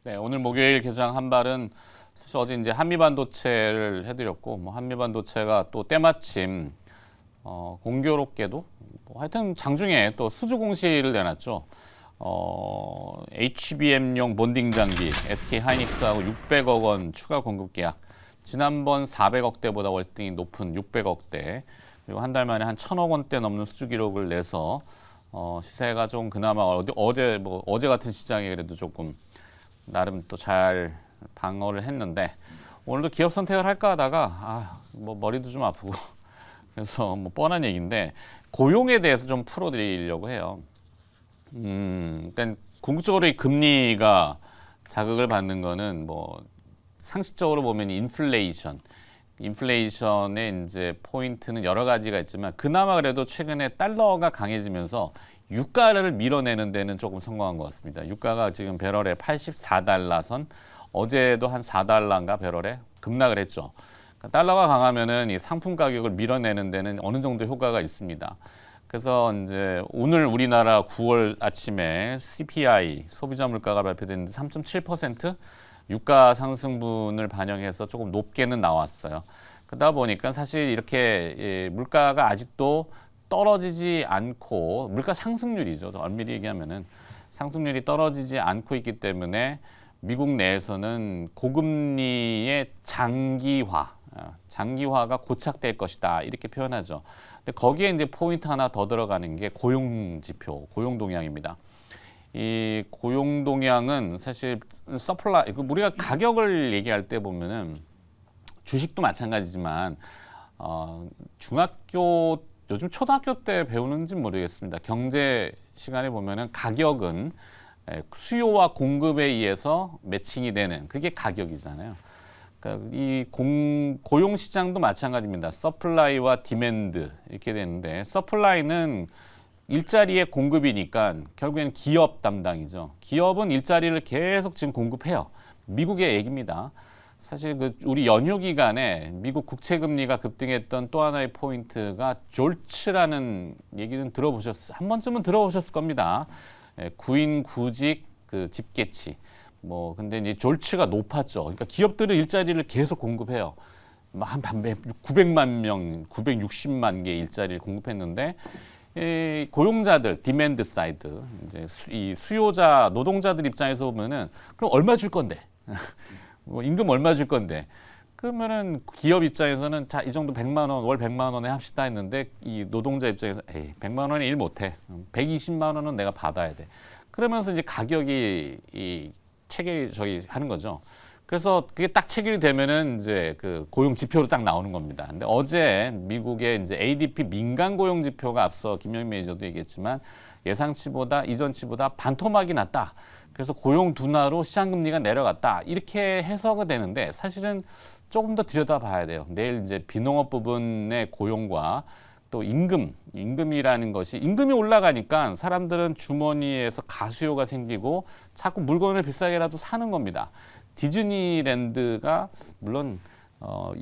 네, 오늘 목요일 개장 한발은 사실 어제 이제 한미반도체를 해드렸고, 뭐 한미반도체가 또 때마침 공교롭게도 하여튼 장중에 또 수주 공시를 내놨죠. HBM용 본딩 장비 SK 하이닉스하고 600억 원 추가 공급 계약. 지난번 400억대보다 월등히 높은 600억대. 그리고 한 달 만에 한 1,000억 원대 넘는 수주 기록을 내서 시세가 좀 그나마 어제 같은 시장에 그래도 조금 나름 또 잘 방어를 했는데, 오늘도 기업 선택을 할까 하다가 뭐 머리도 좀 아프고 그래서 뭐 뻔한 얘기인데 고용에 대해서 좀 풀어드리려고 해요. 일단 궁극적으로 이 금리가 자극을 받는 거는 뭐 상식적으로 보면 인플레이션의 이제 포인트는 여러 가지가 있지만, 그나마 그래도 최근에 달러가 강해지면서 유가를 밀어내는 데는 조금 성공한 것 같습니다. 유가가 지금 배럴에 84달러 선, 어제도 한 4달러인가 배럴에 급락을 했죠. 그러니까 달러가 강하면은 이 상품 가격을 밀어내는 데는 어느 정도 효과가 있습니다. 그래서 이제 오늘 우리나라 9월 아침에 CPI 소비자 물가가 발표됐는데 3.7% 유가 상승분을 반영해서 조금 높게는 나왔어요. 그러다 보니까 사실 이렇게 물가가 아직도 떨어지지 않고, 물가 상승률이죠. 엄밀히 얘기하면은 상승률이 떨어지지 않고 있기 때문에 미국 내에서는 고금리의 장기화가 고착될 것이다, 이렇게 표현하죠. 근데 거기에 이제 포인트 하나 더 들어가는 게 고용 지표, 고용 동향입니다. 이 고용 동향은 사실 서플라이, 우리가 가격을 얘기할 때 보면은 주식도 마찬가지지만 중학교, 요즘 초등학교 때 배우는지 모르겠습니다. 경제 시간에 보면은 가격은 수요와 공급에 의해서 매칭이 되는, 그게 가격이잖아요. 그러니까 이 고용 시장도 마찬가지입니다. 서플라이와 디맨드 이렇게 되는데, 서플라이는 일자리의 공급이니까 결국엔 기업 담당이죠. 기업은 일자리를 계속 지금 공급해요. 미국의 얘기입니다. 사실 우리 연휴 기간에 미국 국채 금리가 급등했던 또 하나의 포인트가 졸츠라는 얘기는 한 번쯤은 들어보셨을 겁니다. 구인 구직 집계치. 근데 이제 졸츠가 높았죠. 그러니까 기업들은 일자리를 계속 공급해요. 한 900만 명, 960만 개 일자리를 공급했는데, 고용자들, 디맨드 사이드, 이제 이 수요자, 노동자들 입장에서 보면은 그럼 얼마 줄 건데? 임금 얼마 줄 건데? 그러면은 기업 입장에서는 자, 이 정도 100만 원, 월 100만 원에 합시다 했는데, 이 노동자 입장에서 100만 원에 일 못 해. 120만 원은 내가 받아야 돼. 그러면서 이제 가격이 체결이 하는 거죠. 그래서 그게 딱 체결이 되면은 이제 그 고용 지표로 딱 나오는 겁니다. 근데 어제 미국의 이제 ADP 민간 고용 지표가 앞서 김영민 매니저도 얘기했지만 이전치보다 반토막이 났다. 그래서 고용 둔화로 시장 금리가 내려갔다, 이렇게 해석이 되는데, 사실은 조금 더 들여다봐야 돼요. 내일 이제 비농업 부분의 고용과 또 임금이라는 것이, 임금이 올라가니까 사람들은 주머니에서 가수요가 생기고 자꾸 물건을 비싸게라도 사는 겁니다. 디즈니랜드가 물론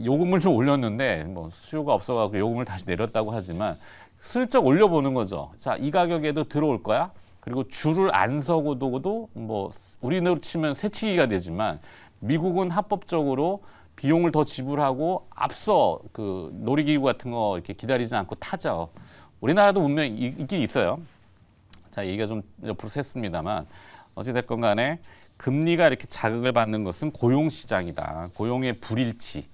요금을 좀 올렸는데 수요가 없어가지고 요금을 다시 내렸다고 하지만 슬쩍 올려보는 거죠. 자, 이 가격에도 들어올 거야. 그리고 줄을 안 서고도 우리로 치면 새치기가 되지만, 미국은 합법적으로 비용을 더 지불하고 앞서 그 놀이기구 같은 거 이렇게 기다리지 않고 타죠. 우리나라도 분명히 있긴 있어요. 자, 얘기가 좀 옆으로 샜습니다만, 어찌됐건 간에 금리가 이렇게 자극을 받는 것은 고용시장이다. 고용의 불일치.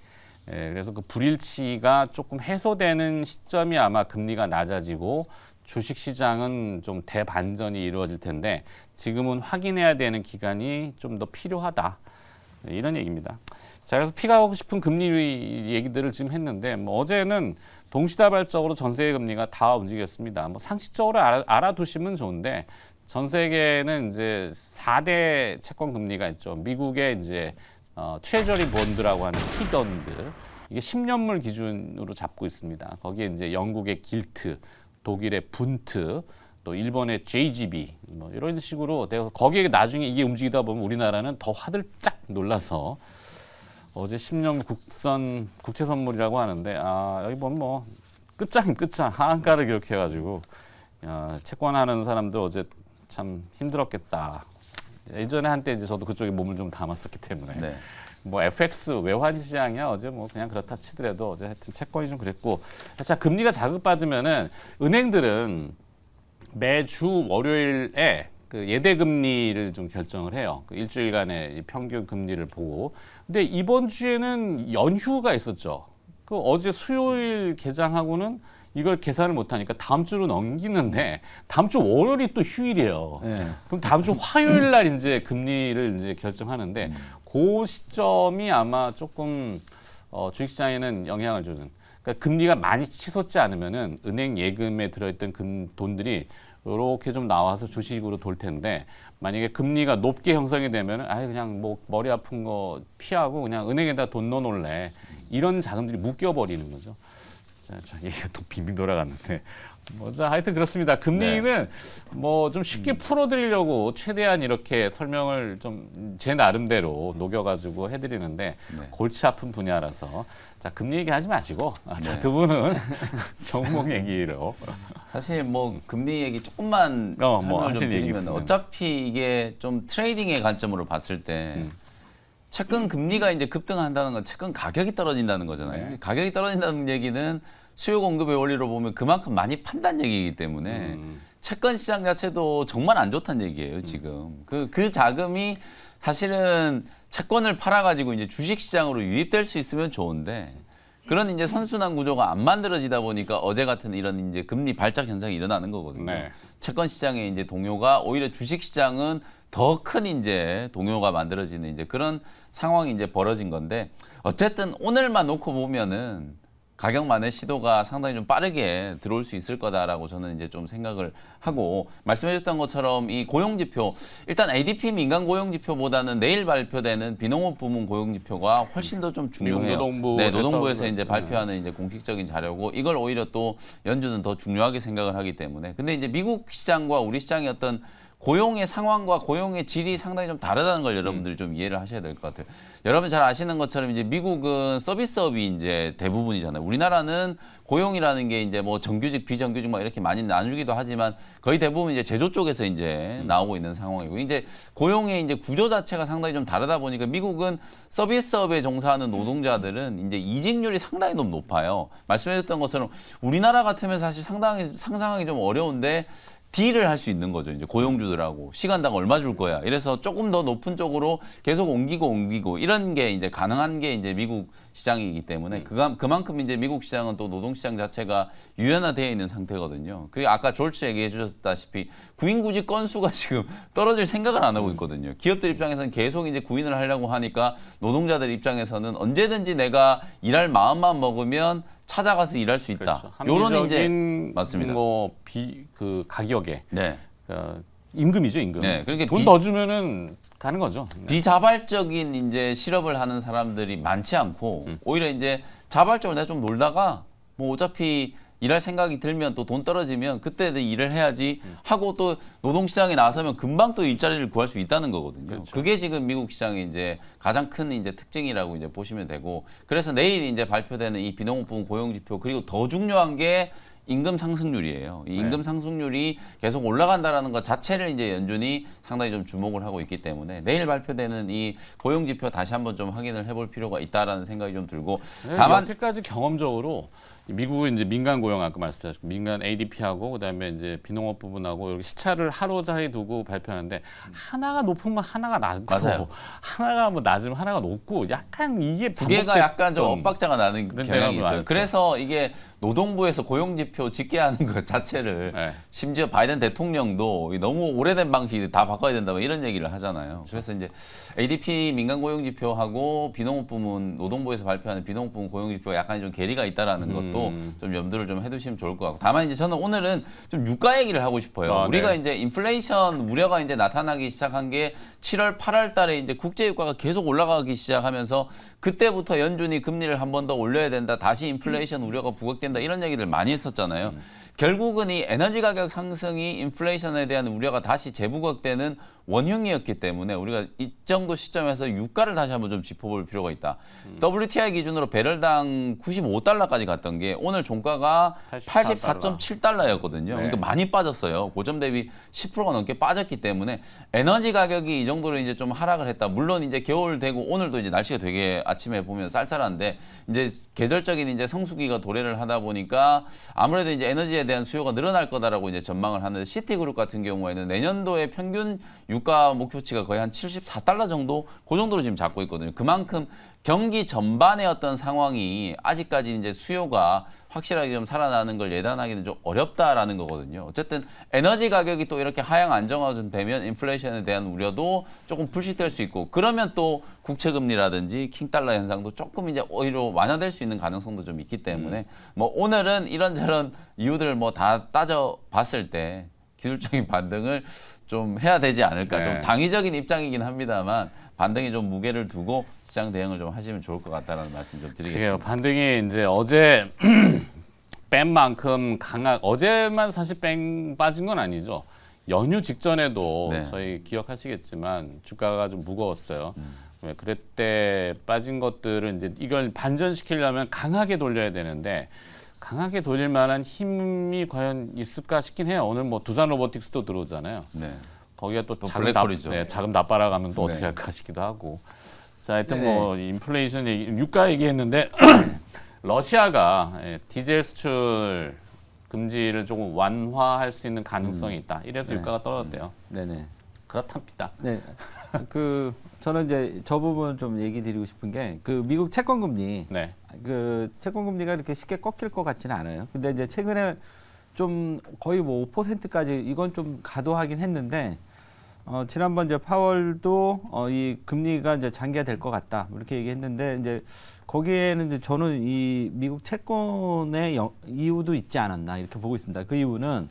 그래서 그 불일치가 조금 해소되는 시점이 아마 금리가 낮아지고 주식시장은 좀 대반전이 이루어질 텐데, 지금은 확인해야 되는 기간이 좀 더 필요하다, 이런 얘기입니다. 자, 그래서 피가고 싶은 금리 얘기들을 지금 했는데, 어제는 동시다발적으로 전세계 금리가 다 움직였습니다. 상식적으로 알아두시면 좋은데, 전 세계는 이제 4대 채권 금리가 있죠. 미국의 이제 트레저리 본드라고 하는 T던드, 이게 10년물 기준으로 잡고 있습니다. 거기에 이제 영국의 길트, 독일의 분트, 또 일본의 JGB, 이런 식으로 거기에 나중에 이게 움직이다 보면 우리나라는 더 화들짝 놀라서, 어제 10년 국채 선물이라고 하는데, 여기 보면 끝장 하한가를 기록해가지고, 채권하는 사람들 어제 참 힘들었겠다, 예전에 한때 이제 저도 그쪽에 몸을 좀 담았었기 때문에 네. 뭐 FX 외환 시장이야 어제 뭐 그냥 그렇다 치더라도 어제 하여튼 채권이 좀 그랬고 자 금리가 자극받으면은 은행들은 매주 월요일에 그 예대 금리를 좀 결정을 해요. 그 일주일간의 평균 금리를 보고. 근데 이번 주에는 연휴가 있었죠. 그 어제 수요일 개장하고는 이걸 계산을 못 하니까 다음 주로 넘기는데 다음 주 월요일이 또 휴일이에요. 네. 그럼 다음 주 화요일 날 이제 금리를 이제 결정하는데 그 시점이 아마 조금 주식시장에는 영향을 주는. 그러니까 금리가 많이 치솟지 않으면은 은행 예금에 들어있던 돈들이 이렇게 좀 나와서 주식으로 돌 텐데 만약에 금리가 높게 형성이 되면은 그냥 뭐 머리 아픈 거 피하고 그냥 은행에다 돈 넣어놓을래 이런 자금들이 묶여버리는 거죠. 자, 얘기가 또 빙빙 돌아갔는데 자 하여튼 그렇습니다. 금리는 뭐 좀 쉽게 풀어드리려고 최대한 이렇게 설명을 좀 제 나름대로 녹여가지고 해드리는데 골치 아픈 분야라서 자 금리 얘기하지 마시고 자 두 분은 종목 얘기로 사실 뭐 금리 얘기 조금만 뭐 설명을 좀 드리면 있으면. 어차피 이게 좀 트레이딩의 관점으로 봤을 때 채권 금리가 이제 급등한다는 건 채권 가격이 떨어진다는 거잖아요. 네. 가격이 떨어진다는 얘기는 수요 공급의 원리로 보면 그만큼 많이 판다는 얘기이기 때문에 채권 시장 자체도 정말 안 좋다는 얘기예요, 지금. 그 자금이 사실은 채권을 팔아가지고 이제 주식 시장으로 유입될 수 있으면 좋은데 그런 이제 선순환 구조가 안 만들어지다 보니까 어제 같은 이런 이제 금리 발작 현상이 일어나는 거거든요. 네. 채권 시장의 이제 동요가 오히려 주식 시장은 더 큰 이제 동요가 만들어지는 이제 그런 상황이 이제 벌어진 건데 어쨌든 오늘만 놓고 보면은 가격만의 시도가 상당히 좀 빠르게 들어올 수 있을 거다라고 저는 이제 좀 생각을 하고 말씀해줬던 것처럼 이 고용지표 일단 ADP 민간 고용지표보다는 내일 발표되는 비농업 부문 고용지표가 훨씬 더 좀 중요해요. 네, 노동부에서 이제 발표하는 이제 공식적인 자료고 이걸 오히려 또 연준은 더 중요하게 생각을 하기 때문에 근데 이제 미국 시장과 우리 시장의 어떤 고용의 상황과 고용의 질이 상당히 좀 다르다는 걸 여러분들이 좀 이해를 하셔야 될 것 같아요. 여러분 잘 아시는 것처럼 이제 미국은 서비스업이 이제 대부분이잖아요. 우리나라는 고용이라는 게 이제 뭐 정규직, 비정규직 막 이렇게 많이 나누기도 하지만 거의 대부분 이제 제조 쪽에서 이제 나오고 있는 상황이고 이제 고용의 이제 구조 자체가 상당히 좀 다르다 보니까 미국은 서비스업에 종사하는 노동자들은 이제 이직률이 상당히 좀 높아요. 말씀해줬던 것처럼 우리나라 같으면 사실 상당히 상상하기 좀 어려운데 딜을 할 수 있는 거죠. 이제 고용주들하고 시간당 얼마 줄 거야. 이래서 조금 더 높은 쪽으로 계속 옮기고 이런 게 이제 가능한 게 이제 미국 시장이기 때문에 그만큼 이제 미국 시장은 또 노동 시장 자체가 유연화되어 있는 상태거든요. 그리고 아까 졸지 얘기해 주셨다시피 구인 구직 건수가 지금 떨어질 생각을 안 하고 있거든요. 기업들 입장에서는 계속 이제 구인을 하려고 하니까 노동자들 입장에서는 언제든지 내가 일할 마음만 먹으면 찾아가서 일할 수 있다. 그렇죠. 요런 이제 맞습니다. 그 가격에 네. 임금이죠, 임금. 네, 그러니까 돈 더 주면은 가는 거죠. 네. 비자발적인 이제 실업을 하는 사람들이 많지 않고 오히려 이제 자발적으로 내가 좀 놀다가 뭐 어차피 일할 생각이 들면 또 돈 떨어지면 그때 일을 해야지 하고 또 노동시장에 나서면 금방 또 일자리를 구할 수 있다는 거거든요. 그렇죠. 그게 지금 미국 시장의 이제 가장 큰 이제 특징이라고 이제 보시면 되고 그래서 내일 이제 발표되는 이 비농업 부문 고용지표 그리고 더 중요한 게 임금 상승률이에요. 이 임금 상승률이 계속 올라간다라는 것 자체를 이제 연준이 상당히 좀 주목을 하고 있기 때문에 내일 발표되는 이 고용지표 다시 한번 좀 확인을 해볼 필요가 있다라는 생각이 좀 들고 다만 여태까지 경험적으로 미국은 이제 민간 고용 아까 말씀드렸고 민간 ADP하고 그다음에 이제 비농업 부분하고 이렇게 시차를 하루 사이 두고 발표하는데 하나가 높으면 하나가 낮고 맞아요. 하나가 뭐 낮으면 하나가 높고 약간 이게 두 개가 약간 좀 엇박자가 나는 경향이 있어요. 많죠. 그래서 이게 노동부에서 고용지표 집계하는 것 자체를 네. 심지어 바이든 대통령도 너무 오래된 방식이 다 바꿔야 된다 뭐 이런 얘기를 하잖아요. 그래서 이제 ADP 민간 고용지표하고 비농업 부문 노동부에서 발표하는 비농업 부문 고용지표가 약간 좀 괴리가 있다라는 것도 좀 염두를 좀 해두시면 좋을 것 같고 다만 이제 저는 오늘은 좀 유가 얘기를 하고 싶어요. 우리가 이제 인플레이션 우려가 이제 나타나기 시작한 게 7월, 8월 달에 이제 국제 유가가 계속 올라가기 시작하면서 그때부터 연준이 금리를 한 번 더 올려야 된다. 다시 인플레이션 우려가 부각된다. 이런 얘기들 많이 했었잖아요. 결국은 이 에너지 가격 상승이 인플레이션에 대한 우려가 다시 재부각되는 원흉이었기 때문에 우리가 이 정도 시점에서 유가를 다시 한번 좀 짚어볼 필요가 있다. WTI 기준으로 배럴당 95달러까지 갔던 게 오늘 종가가 84.7달러였거든요. 네. 그러니까 많이 빠졌어요. 고점 대비 10%가 넘게 빠졌기 때문에 에너지 가격이 이 정도로 이제 좀 하락을 했다. 물론 이제 겨울 되고 오늘도 이제 날씨가 되게 아침에 보면 쌀쌀한데 이제 계절적인 이제 성수기가 도래를 하다 보니까 아무래도 이제 에너지에 대한 수요가 늘어날 거다라고 이제 전망을 하는데 시티그룹 같은 경우에는 내년도에 평균 유가 목표치가 거의 한 74달러 정도 그 정도로 지금 잡고 있거든요. 그만큼 경기 전반의 어떤 상황이 아직까지 이제 수요가 확실하게 좀 살아나는 걸 예단하기는 좀 어렵다라는 거거든요. 어쨌든 에너지 가격이 또 이렇게 하향 안정화 되면 인플레이션에 대한 우려도 조금 불식될 수 있고 그러면 또 국채 금리라든지 킹달러 현상도 조금 이제 오히려 완화될 수 있는 가능성도 좀 있기 때문에 뭐 오늘은 이런저런 이유들을 뭐 다 따져 봤을 때 기술적인 반등을 좀 해야 되지 않을까. 네. 좀 당위적인 입장이긴 합니다만 반등에 좀 무게를 두고 시장 대응을 좀 하시면 좋을 것 같다는 말씀 좀 그게요. 드리겠습니다. 반등이 이제 어제 뺀 만큼 어제만 사실 뺑 빠진 건 아니죠. 연휴 직전에도 네. 저희 기억하시겠지만 주가가 좀 무거웠어요. 왜 그때 빠진 것들을 이제 이걸 반전시키려면 강하게 돌려야 되는데 강하게 돌릴 만한 힘이 과연 있을까 싶긴 해요. 오늘 뭐 두산 로보틱스도 들어오잖아요. 네. 거기가 또 블랙홀이죠. 자금 납발아가면 또 네. 어떻게 할까 싶기도 하고. 자, 하여튼 네네. 뭐 인플레이션 유가 얘기했는데 러시아가 디젤 수출 금지를 조금 완화할 수 있는 가능성이 있다. 이래서 네. 유가가 떨어졌대요. 네네. 그렇답니다. 네. 그 저는 이제 저 부분 좀 얘기 드리고 싶은 게 그 미국 채권 금리 네. 그 채권 금리가 이렇게 쉽게 꺾일 것 같지는 않아요. 근데 이제 최근에 좀 거의 뭐 5%까지 이건 좀 가도하긴 했는데 지난번 이제 파월도 이 금리가 이제 장기화될 것 같다 이렇게 얘기했는데 이제 거기에는 이제 저는 이 미국 채권의 이유도 있지 않았나 이렇게 보고 있습니다. 그 이유는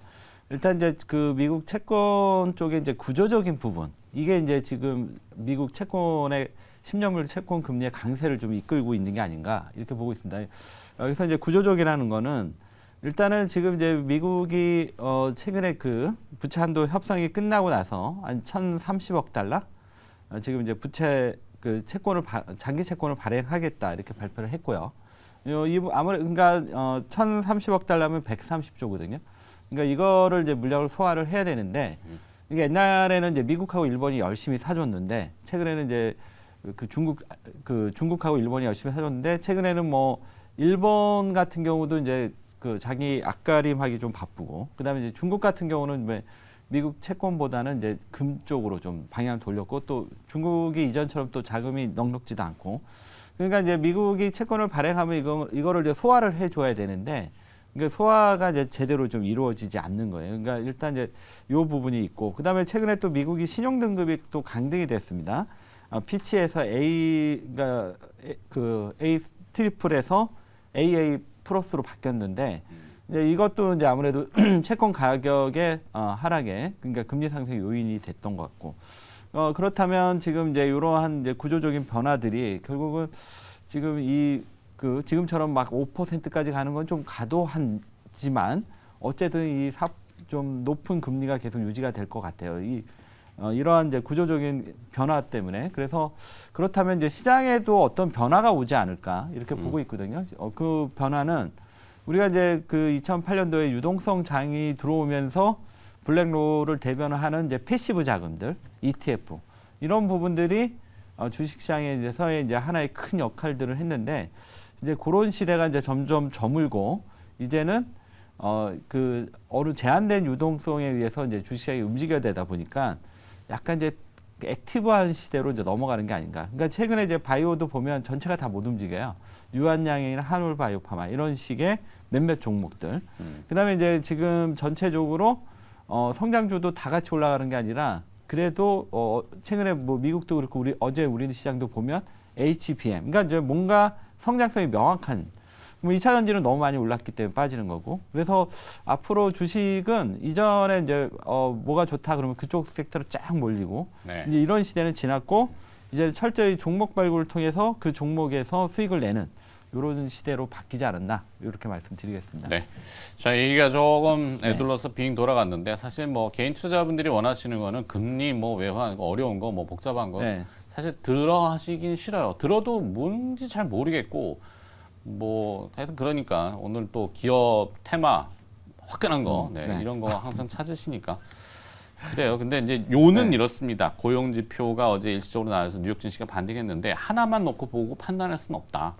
일단 이제 그 미국 채권 쪽에 이제 구조적인 부분 이게 이제 지금 미국 채권의 10년물 채권 금리의 강세를 좀 이끌고 있는 게 아닌가 이렇게 보고 있습니다. 여기서 이제 구조적이라는 거는 일단은 지금 이제 미국이 최근에 그 부채 한도 협상이 끝나고 나서 한 1,030억 달러 지금 이제 부채 그 채권을 장기 채권을 발행하겠다 이렇게 발표를 했고요. 아무래도 그러니까 1,030억 달러면 130조거든요. 그러니까 이거를 이제 물량을 소화를 해야 되는데 이게 옛날에는 이제 미국하고 일본이 열심히 사줬는데 최근에는 이제 중국하고 일본이 열심히 사줬는데 최근에는 뭐 일본 같은 경우도 이제 그 자기 앞가림하기 좀 바쁘고 그다음에 이제 중국 같은 경우는 왜 미국 채권보다는 이제 금 쪽으로 좀 방향을 돌렸고 또 중국이 이전처럼 또 자금이 넉넉지도 않고 그러니까 이제 미국이 채권을 발행하면 이거를 이제 소화를 해줘야 되는데 그러니까 소화가 이제 제대로 좀 이루어지지 않는 거예요. 그러니까 일단 이제 요 부분이 있고 그다음에 최근에 또 미국이 신용 등급이 또 강등이 됐습니다. 피치에서 그러니까 그 A 트리플에서 AA 플러스로 바뀌었는데 이제 이것도 이제 아무래도 채권 가격의 하락에 그러니까 금리 상승 요인이 됐던 것 같고 그렇다면 지금 이제 이러한 이제 구조적인 변화들이 결국은 지금 지금처럼 막 5%까지 가는 건 좀 과도하지만 어쨌든 좀 높은 금리가 계속 유지가 될 것 같아요. 이러한 이제 구조적인 변화 때문에 그래서 그렇다면 이제 시장에도 어떤 변화가 오지 않을까 이렇게 보고 있거든요. 그 변화는 우리가 이제 그 2008년도에 유동성 장이 들어오면서 블랙롤을 대변하는 이제 패시브 자금들, ETF 이런 부분들이 주식시장에서의 이제 하나의 큰 역할들을 했는데 이제 그런 시대가 이제 점점 저물고 이제는 어느 제한된 유동성에 의해서 이제 주식시장이 움직여야 되다 보니까 약간 이제 액티브한 시대로 이제 넘어가는 게 아닌가. 그러니까 최근에 이제 바이오도 보면 전체가 다 못 움직여요. 유한양행이나 한올바이오파마 이런 식의 몇몇 종목들. 그다음에 이제 지금 전체적으로 성장주도 다 같이 올라가는 게 아니라 그래도 최근에 뭐 미국도 그렇고 어제 우리 시장도 보면 HBM. 그러니까 이제 뭔가 성장성이 명확한. 뭐 2차 전지는 너무 많이 올랐기 때문에 빠지는 거고. 그래서 앞으로 주식은 이전에 이제 뭐가 좋다 그러면 그쪽 섹터로 쫙 몰리고 네. 이제 이런 시대는 지났고 이제 철저히 종목 발굴을 통해서 그 종목에서 수익을 내는 이런 시대로 바뀌지 않았나 이렇게 말씀드리겠습니다. 네. 자, 얘기가 조금 애둘러서 빙 돌아갔는데 사실 뭐 개인 투자자분들이 원하시는 거는 금리 뭐 외환 어려운 거 뭐 복잡한 거 네. 사실 들어 하시긴 싫어요. 들어도 뭔지 잘 모르겠고 뭐 하여튼 그러니까 오늘 또 기업 테마 화끈한 거 네, 네. 이런 거 항상 찾으시니까 그래요. 근데 이제 요는 이렇습니다. 고용 지표가 어제 일시적으로 나와서 뉴욕 증시가 반등했는데 하나만 놓고 보고 판단할 수는 없다.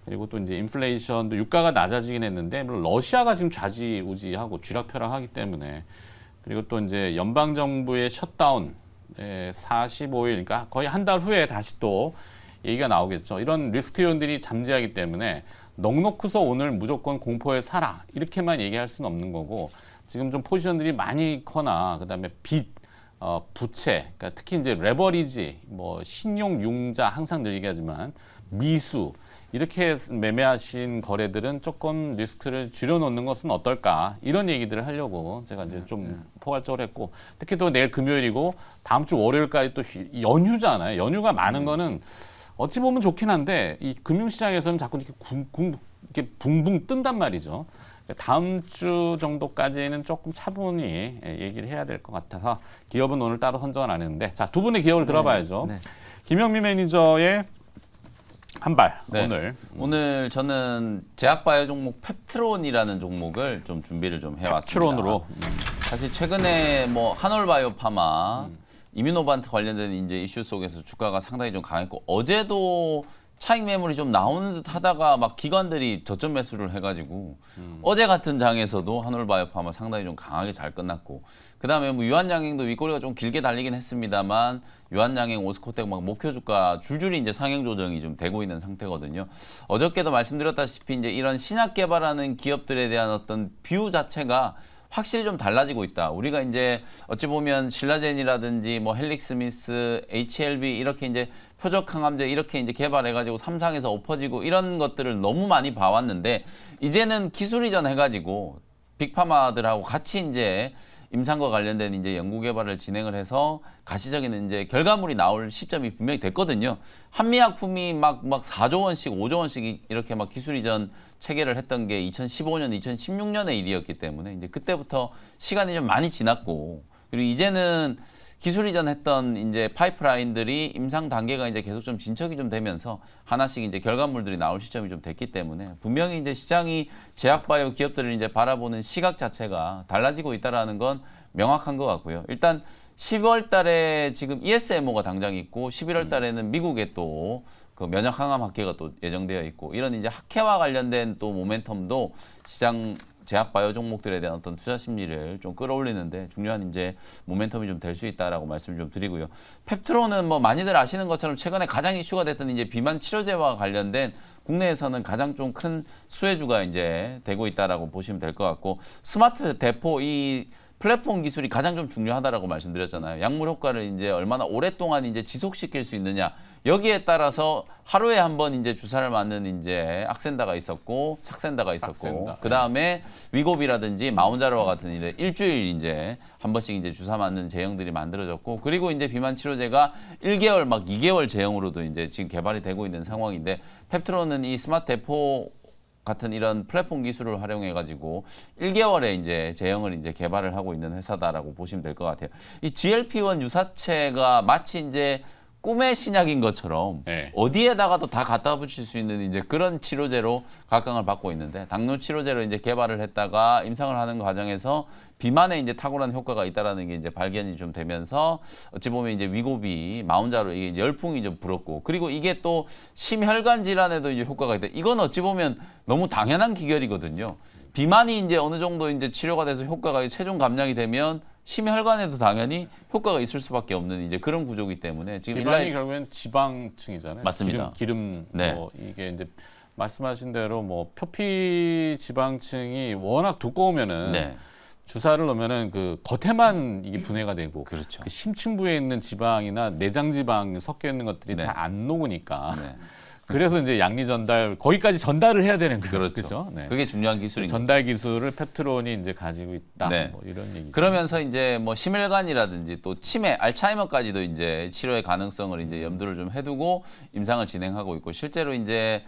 그리고 또 이제 인플레이션도 유가가 낮아지긴 했는데 물론 러시아가 지금 좌지우지하고 쥐락펴락하기 때문에 그리고 또 이제 연방 정부의 셧다운 45일 그러니까 거의 한 달 후에 다시 또 얘기가 나오겠죠. 이런 리스크 요인들이 잠재하기 때문에 넉넉해서 오늘 무조건 공포에 살아 이렇게만 얘기할 수는 없는 거고 지금 좀 포지션들이 많이 커나 그다음에 빚 부채, 그러니까 특히 이제 레버리지, 뭐 신용 융자 항상 늘 얘기하지만 미수 이렇게 매매하신 거래들은 조금 리스크를 줄여놓는 것은 어떨까 이런 얘기들을 하려고 제가 이제 좀 포괄적으로 했고 특히 또 내일 금요일이고 다음 주 월요일까지 또 연휴잖아요. 연휴가 많은 거는 어찌 보면 좋긴 한데 이 금융시장에서는 자꾸 이렇게 이렇게 붕붕 뜬단 말이죠. 다음 주 정도까지는 조금 차분히 얘기를 해야 될 것 같아서 기업은 오늘 따로 선정은 안 했는데 자, 두 분의 기업을 들어봐야죠. 네. 김영미 매니저의 한발 네. 오늘 저는 제약바이오 종목 펩트론이라는 종목을 좀 준비를 좀 해왔습니다. 펩트론으로 사실 최근에 뭐 한올바이오파마, 이뮤노반트 관련된 이제 이슈 속에서 주가가 상당히 좀 강했고 어제도 차익 매물이 좀 나오는 듯 하다가 막 기관들이 저점 매수를 해가지고 어제 같은 장에서도 한올바이오파마 상당히 좀 강하게 잘 끝났고 그다음에 뭐 유한양행도 윗꼬리가 좀 길게 달리긴 했습니다만 유한양행, 오스코텍 막 목표 주가 줄줄이 이제 상향 조정이 좀 되고 있는 상태거든요. 어저께도 말씀드렸다시피 이제 이런 신약 개발하는 기업들에 대한 어떤 뷰 자체가 확실히 좀 달라지고 있다. 우리가 이제 어찌 보면 신라젠이라든지 뭐 헬릭스미스, HLB 이렇게 이제 표적 항암제 이렇게 이제 개발해가지고 3상에서 엎어지고 이런 것들을 너무 많이 봐왔는데 이제는 기술 이전 해가지고 빅파마들하고 같이 이제 임상과 관련된 이제 연구 개발을 진행을 해서 가시적인 이제 결과물이 나올 시점이 분명히 됐거든요. 한미약품이 막 4조 원씩, 5조 원씩 이렇게 막 기술 이전 체계를 했던 게 2015년, 2016년의 일이었기 때문에 이제 그때부터 시간이 좀 많이 지났고 그리고 이제는 기술 이전했던 이제 파이프라인들이 임상 단계가 이제 계속 좀 진척이 좀 되면서 하나씩 이제 결과물들이 나올 시점이 좀 됐기 때문에 분명히 이제 시장이 제약바이오 기업들을 이제 바라보는 시각 자체가 달라지고 있다라는 건 명확한 것 같고요. 일단 10월 달에 지금 ESMO가 당장 있고 11월 달에는 미국에 또 그 면역 항암 학회가 또 예정되어 있고 이런 이제 학회와 관련된 또 모멘텀도 시장 제약 바이오 종목들에 대한 어떤 투자 심리를 좀 끌어올리는데 중요한 이제 모멘텀이 좀 될 수 있다라고 말씀을 좀 드리고요. 펩트론은 뭐 많이들 아시는 것처럼 최근에 가장 이슈가 됐던 이제 비만 치료제와 관련된 국내에서는 가장 좀 큰 수혜주가 이제 되고 있다라고 보시면 될 것 같고 스마트 대포 이 플랫폼 기술이 가장 좀 중요하다라고 말씀드렸잖아요. 약물 효과를 이제 얼마나 오랫동안 이제 지속시킬 수 있느냐. 여기에 따라서 하루에 한 번 이제 주사를 맞는 이제 악센다가 있었고 삭센다가 있었고 삭센다. 그다음에 위고비라든지 마운자로와 같은 이제 일주일 이제 한 번씩 이제 주사 맞는 제형들이 만들어졌고 그리고 이제 비만 치료제가 1개월 막 2개월 제형으로도 이제 지금 개발이 되고 있는 상황인데 펩트론은 이 스마트 대포 같은 이런 플랫폼 기술을 활용해 가지고 1개월에 이제 제형을 이제 개발을 하고 있는 회사다라고 보시면 될 것 같아요. 이 GLP-1 유사체가 마치 이제 꿈의 신약인 것처럼 네. 어디에다가도 다 갖다 붙일 수 있는 이제 그런 치료제로 각광을 받고 있는데 당뇨 치료제로 이제 개발을 했다가 임상을 하는 과정에서 비만에 이제 탁월한 효과가 있다라는 게 이제 발견이 좀 되면서 어찌 보면 이제 위고비, 마운자로 이게 이제 열풍이 좀 불었고 그리고 이게 또 심혈관 질환에도 이제 효과가 있다. 이건 어찌 보면 너무 당연한 기결이거든요. 비만이 이제 어느 정도 이제 치료가 돼서 효과가 체중 감량이 되면 심혈관에도 당연히 효과가 있을 수밖에 없는 이제 그런 구조이기 때문에 지금 비만이 결국엔 지방층이잖아요. 맞습니다. 기름 네. 뭐 이게 이제 말씀하신 대로 뭐 표피 지방층이 워낙 두꺼우면은 네. 주사를 놓으면은 그 겉에만 이게 분해가 되고 그렇죠. 그 심층부에 있는 지방이나 내장 지방 섞여 있는 것들이 네. 잘 안 녹으니까 네. 그래서 이제 양리 전달 거기까지 전달을 해야 되는 거죠. 그렇죠. 그렇죠? 네. 그게 중요한 기술인 거죠. 전달 기술을 펩트론이 이제 가지고 있다. 네. 뭐 이런 얘기죠. 그러면서 이제 뭐 심혈관이라든지 또 치매, 알츠하이머까지도 이제 치료의 가능성을 이제 염두를 좀 해두고 임상을 진행하고 있고 실제로 이제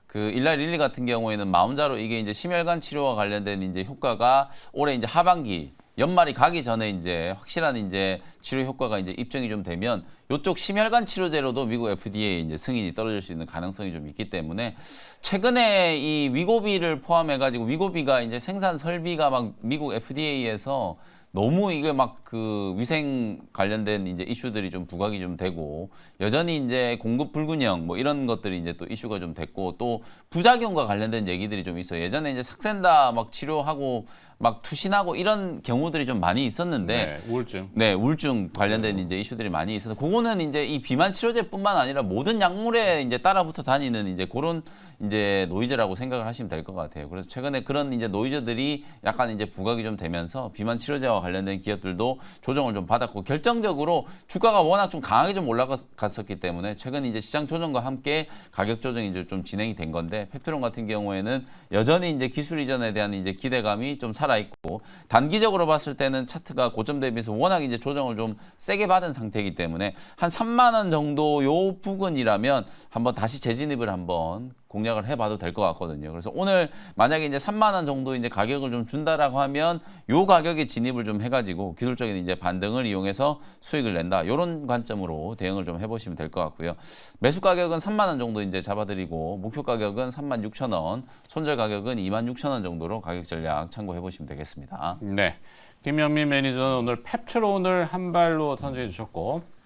그 일라일리 같은 경우에는 마음자로 이게 이제 심혈관 치료와 관련된 이제 효과가 올해 이제 하반기 연말이 가기 전에 이제 확실한 이제 치료 효과가 이제 입증이 좀 되면 요쪽 심혈관 치료제로도 미국 FDA 이제 승인이 떨어질 수 있는 가능성이 좀 있기 때문에 최근에 이 위고비를 포함해 가지고 위고비가 이제 생산 설비가 막 미국 FDA에서 너무 이게 막 그 위생 관련된 이제 이슈들이 좀 부각이 좀 되고 여전히 이제 공급 불균형 뭐 이런 것들이 이제 또 이슈가 좀 됐고 또 부작용과 관련된 얘기들이 좀 있어요. 예전에 이제 삭센다 막 치료하고 막 투신하고 이런 경우들이 좀 많이 있었는데 우울증. 네, 우울증 관련된 이제 이슈들이 많이 있어서 그거는 이제 이 비만 치료제뿐만 아니라 모든 약물에 이제 따라붙어 다니는 이제 그런 이제 노이즈라고 생각을 하시면 될 것 같아요. 그래서 최근에 그런 이제 노이즈들이 약간 이제 부각이 좀 되면서 비만 치료제와 관련된 기업들도 조정을 좀 받았고 결정적으로 주가가 워낙 좀 강하게 좀 올라갔었기 때문에 최근 이제 시장 조정과 함께 가격 조정이 이제 좀 진행이 된 건데 펩트론 같은 경우에는 여전히 이제 기술 이전에 대한 이제 기대감이 좀 살아 있고 단기적으로 봤을 때는 차트가 고점 대비해서 워낙 이제 조정을 좀 세게 받은 상태이기 때문에 한 3만 원 정도 요 부근이라면 한번 다시 재진입을 한번 공략을 해봐도 될 것 같거든요. 그래서 오늘 만약에 이제 3만 원 정도 이제 가격을 좀 준다라고 하면 요 가격에 진입을 좀 해가지고 기술적인 이제 반등을 이용해서 수익을 낸다. 이런 관점으로 대응을 좀 해보시면 될 것 같고요. 매수 가격은 3만 원 정도 이제 잡아드리고 목표 가격은 36,000원, 손절 가격은 26,000원 정도로 가격 전략 참고해 보시면 되겠습니다. 네. 김현민 매니저는 오늘 펩트론을 한 발로 선정해 주셨고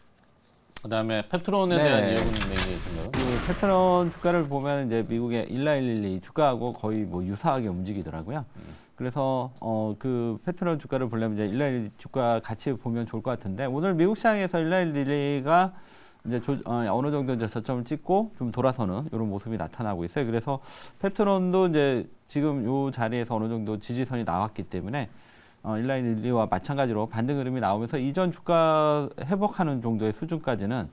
그다음에 펩트론에 네. 대한 이어근 매니저의 생각은? 그 펩트론 주가를 보면 이제 미국의 1112 주가하고 거의 뭐 유사하게 움직이더라고요. 그래서 그 펩트론 주가를 보려면 이제 1112 주가 같이 보면 좋을 것 같은데 오늘 미국 시장에서 1112가 이제 어느 정도 이제 저점을 찍고 좀 돌아서는 이런 모습이 나타나고 있어요. 그래서 펩트론도 이제 지금 이 자리에서 어느 정도 지지선이 나왔기 때문에 일라일리와 마찬가지로 반등 흐름이 나오면서 이전 주가 회복하는 정도의 수준까지는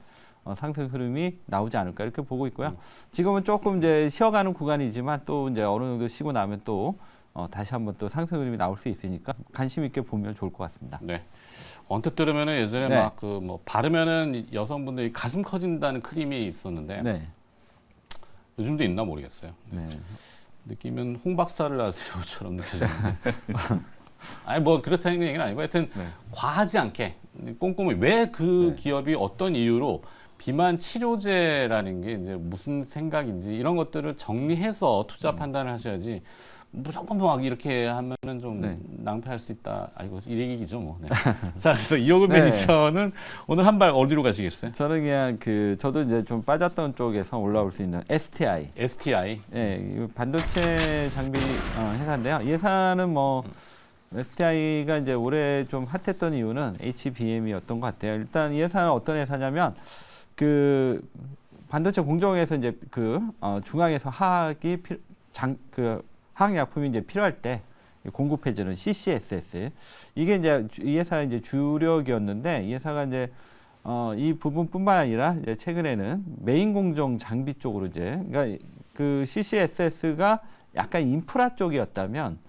상승 흐름이 나오지 않을까 이렇게 보고 있고요. 지금은 조금 이제 쉬어가는 구간이지만 또 이제 어느 정도 쉬고 나면 또 다시 한번 또 상승 흐름이 나올 수 있으니까 관심 있게 보면 좋을 것 같습니다. 네. 언뜻 들으면은 예전에 네. 막 그 뭐 바르면은 여성분들이 가슴 커진다는 크림이 있었는데 네. 요즘도 있나 모르겠어요. 네. 느낌은 홍 박사를 아세요처럼 느껴지는데. 아니 뭐 그렇다는 얘기는 아니고 하여튼 네. 과하지 않게 꼼꼼히 왜 그 네. 기업이 어떤 이유로 비만 치료제라는 게 이제 무슨 생각인지 이런 것들을 정리해서 투자 판단을 하셔야지 무조건 막 이렇게 하면은 좀 네. 낭패할 수 있다. 아이고 이 얘기죠 뭐. 네. 자 그래서 이호근 네. 매니저는 오늘 한 발 어디로 가시겠어요? 저는 그냥 저도 이제 좀 빠졌던 쪽에서 올라올 수 있는 STI. STI. 예, 이 반도체 장비 회사인데요. 예사는 뭐 STI가 이제 올해 좀 핫했던 이유는 HBM이었던 것 같아요. 일단 이 회사는 어떤 회사냐면 그 반도체 공정에서 이제 중앙에서 화학약품이 이제 필요할 때 공급해주는 CCSS 이게 이제 이 회사의 이제 주력이었는데 이 회사가 이제 이 부분뿐만 아니라 이제 최근에는 메인 공정 장비 쪽으로 이제 그러니까 그 CCSS가 약간 인프라 쪽이었다면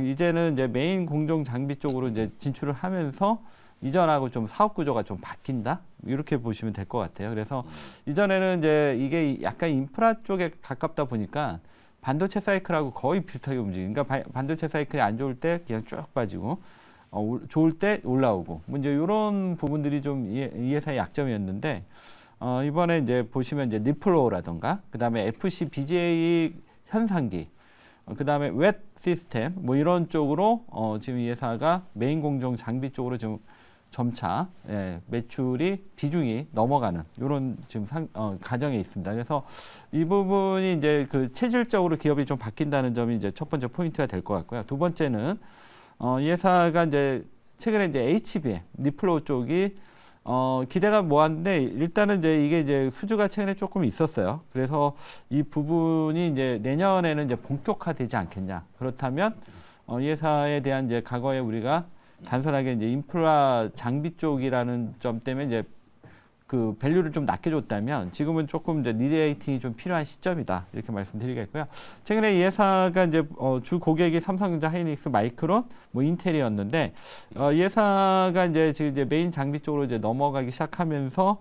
이제는 이제 메인 공정 장비 쪽으로 이제 진출을 하면서 이전하고 좀 사업 구조가 좀 바뀐다 이렇게 보시면 될 것 같아요. 그래서 이전에는 이제 이게 약간 인프라 쪽에 가깝다 보니까 반도체 사이클하고 거의 비슷하게 움직이니까 반도체 사이클이 안 좋을 때 그냥 쭉 빠지고 좋을 때 올라오고 뭐 이제 이런 부분들이 좀 이 회사의 약점이었는데 이번에 이제 보시면 이제 니플로라던가 그다음에 FC BGA 현상기 그다음에 웹 시스템 뭐 이런 쪽으로 지금 이 회사가 메인 공정 장비 쪽으로 좀 점차 매출이 비중이 넘어가는 이런 지금 과정에 있습니다. 그래서 이 부분이 이제 그 체질적으로 기업이 좀 바뀐다는 점이 이제 첫 번째 포인트가 될 것 같고요. 두 번째는 이 회사가 이제 최근에 이제 HBM 니플로 쪽이 기대가 모았는데 일단은 이제 이게 이제 수주가 최근에 조금 있었어요. 그래서 이 부분이 이제 내년에는 이제 본격화되지 않겠냐. 그렇다면 이 회사에 대한 이제 과거에 우리가 단순하게 이제 인프라 장비 쪽이라는 점 때문에 이제 그 밸류를 좀 낮게 줬다면 지금은 조금 이제 리레이팅이 좀 필요한 시점이다 이렇게 말씀드리겠고요. 최근에 이 회사가 이제 주 고객이 삼성전자, 하이닉스, 마이크론, 뭐 인텔이었는데 이 회사가 이제 지금 이제 메인 장비 쪽으로 이제 넘어가기 시작하면서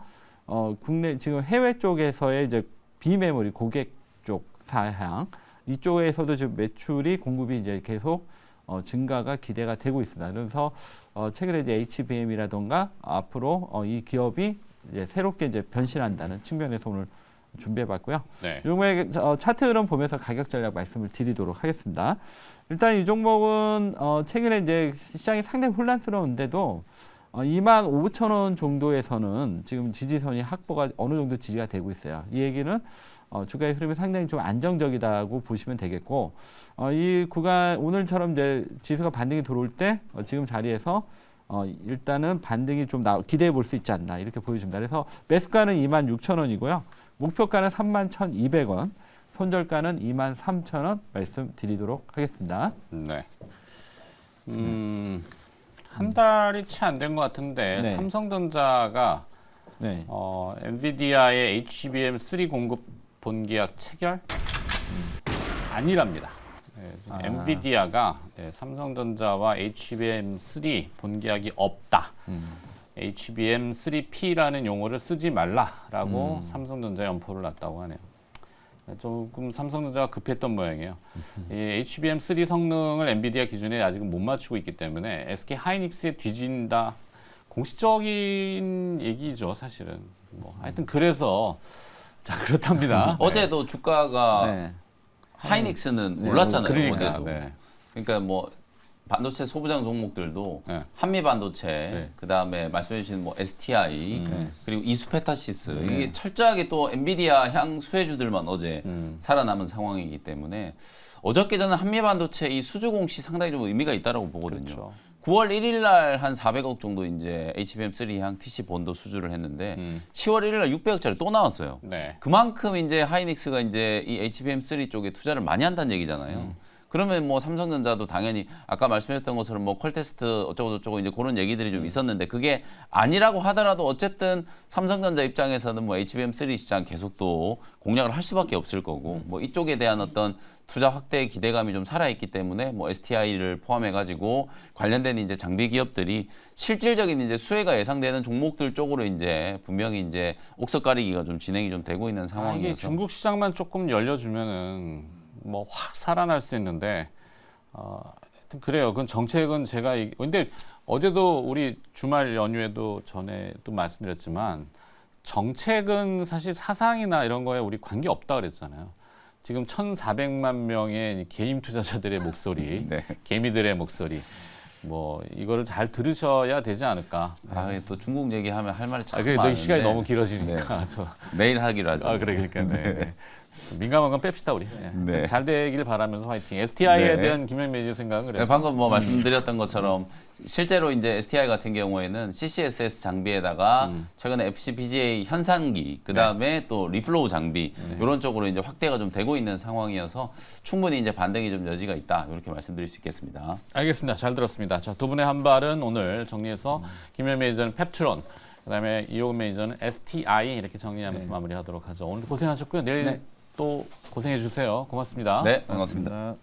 국내 지금 해외 쪽에서의 이제 비메모리 고객 쪽 S타향 이쪽에서도 지금 매출이 공급이 이제 계속 증가가 기대가 되고 있습니다. 그래서 최근에 이제 HBM이라던가 앞으로 이 기업이 이제 새롭게 이제 변신한다는 측면에서 오늘 준비해봤고요. 네. 요번에 차트 흐름 보면서 가격 전략 말씀을 드리도록 하겠습니다. 일단 이 종목은 최근에 이제 시장이 상당히 혼란스러운데도 25,000원 정도에서는 지금 지지선이 확보가 어느 정도 지지가 되고 있어요. 이 얘기는 주가의 흐름이 상당히 좀 안정적이다고 보시면 되겠고, 이 구간 오늘처럼 이제 지수가 반등이 들어올 때 지금 자리에서 일단은 반등이 좀 기대해 볼 수 있지 않나 이렇게 보여집니다. 그래서 매수가는 26,000원이고요. 목표가는 31,200원, 손절가는 23,000원 말씀드리도록 하겠습니다. 네. 한 달이 채 안 된 것 같은데 네. 삼성전자가 네. 엔비디아의 HBM3 공급 본계약 체결 아니랍니다. 네, 지금 엔비디아가 삼성전자와 HBM3 본계약이 없다. HBM3P라는 용어를 쓰지 말라라고 삼성전자에 엄포를 놨다고 하네요. 조금 삼성전자가 급했던 모양이에요. 이 HBM3 성능을 엔비디아 기준에 아직은 못 맞추고 있기 때문에 SK 하이닉스에 뒤진다. 공식적인 얘기죠, 사실은. 뭐 하여튼 그래서 자 그렇답니다. 어제도 주가가 네. 하이닉스는 올랐잖아요. 그러니까, 어제도. 네. 그러니까 뭐 반도체 소부장 종목들도 네. 한미 반도체, 네. 그다음에 말씀해 주신 뭐 STI, 그리고 이수페타시스 이게 철저하게 또 엔비디아 향 수혜주들만 어제 살아남은 상황이기 때문에 어저께 저는 한미 반도체 이 수주 공시 상당히 좀 의미가 있다라고 보거든요. 그렇죠. 9월 1일 날 한 400억 정도 이제 HBM3 향 TC 본도 수주를 했는데 10월 1일 날 600억짜리 또 나왔어요. 네. 그만큼 이제 하이닉스가 이제 이 HBM3 쪽에 투자를 많이 한다는 얘기잖아요. 그러면 뭐 삼성전자도 당연히 아까 말씀하셨던 것처럼 뭐 퀄테스트 어쩌고 저쩌고 이제 그런 얘기들이 좀 있었는데 그게 아니라고 하더라도 어쨌든 삼성전자 입장에서는 뭐 HBM3 시장 계속 또 공략을 할 수밖에 없을 거고 뭐 이쪽에 대한 어떤 투자 확대의 기대감이 좀 살아있기 때문에 뭐 STI를 포함해가지고 관련된 이제 장비 기업들이 실질적인 이제 수혜가 예상되는 종목들 쪽으로 이제 분명히 이제 옥석 가리기가 좀 진행이 좀 되고 있는 이게 상황이어서 중국 시장만 조금 열려주면은 뭐 확 살아날 수 있는데 하여튼 그래요. 그건 정책은 제가 근데 어제도 우리 주말 연휴에도 전에 또 말씀드렸지만 정책은 사실 사상이나 이런 거에 우리 관계 없다 그랬잖아요. 지금 1,400만 명의 개인 투자자들의 목소리, 네. 개미들의 목소리, 뭐 이거를 잘 들으셔야 되지 않을까. 또 중국 얘기하면 할 말이 참 그게 많은데 시간이 너무 길어지니까. 내일 하기로 하죠. 그래 그러니까 네. 민감한 건 뺍시다 우리. 네. 잘 되길 바라면서 화이팅. STI에 네. 대한 김현 매니저 생각은 네, 그래서. 방금 뭐 말씀드렸던 것처럼 실제로 이제 STI 같은 경우에는 CCSS 장비에다가 최근에 FCPGA 현상기, 그 다음에 또 리플로우 장비 이런 쪽으로 이제 확대가 좀 되고 있는 상황이어서 충분히 이제 반등이 좀 여지가 있다 이렇게 말씀드릴 수 있겠습니다. 알겠습니다. 잘 들었습니다. 자, 두 분의 한 발은 오늘 정리해서 김현 매니저는 펩트론, 그다음에 이호근 매니저는 STI 이렇게 정리하면서 마무리하도록 하죠. 오늘 고생하셨고요. 내일 또 고생해 주세요. 고맙습니다. 네, 반갑습니다.